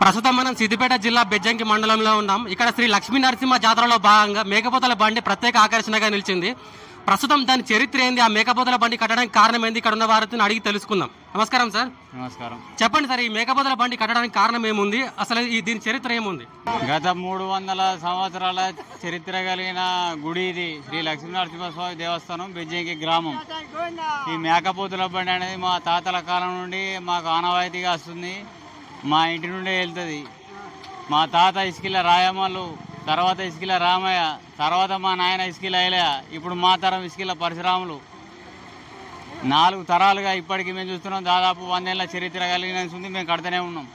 ప్రస్తుతం మనం సిద్దిపేట జిల్లా బెజ్జంకి మండలంలో ఉన్నాం. ఇక్కడ శ్రీ లక్ష్మీ నరసింహ జాతరలో భాగంగా మేకపోతల బండి ప్రత్యేక ఆకర్షణగా నిలిచింది. ప్రస్తుతం దాని చరిత్ర ఏంది, ఆ మేకపోతల బండి కట్టడానికి కారణం ఏంది, ఇక్కడ ఉన్న వారిని అడిగి తెలుసుకుందాం. నమస్కారం సార్. నమస్కారం. చెప్పండి సార్, ఈ మేకపోతల బండి కట్టడానికి కారణం ఏముంది, అసలు దీని చరిత్ర ఏముంది? గత 300 సంవత్సరాల చరిత్ర కలిగిన గుడి ఇది. శ్రీ లక్ష్మీ నరసింహస్వామి దేవస్థానం, బెజ్జంకి గ్రామం. ఈ మేకపోతుల బండి అనేది మా తాతల కాలం నుండి మాకు ఆనవాయితీగా వస్తుంది. మా ఇంటి నుండే వెళ్తుంది. మా తాత ఇసుకిల రాయమ్మలు, తర్వాత ఇసుకిల రామయ్య, తర్వాత మా నాయన ఇసుకిల ఐలయ్య, ఇప్పుడు మా తరం ఇసుకిల పరశురాములు. 4 తరాలుగా ఇప్పటికీ మేము చూస్తున్నాం. దాదాపు 100 ఏళ్ల చరిత్ర కలిగిన మేము కడుతూనే ఉన్నాం.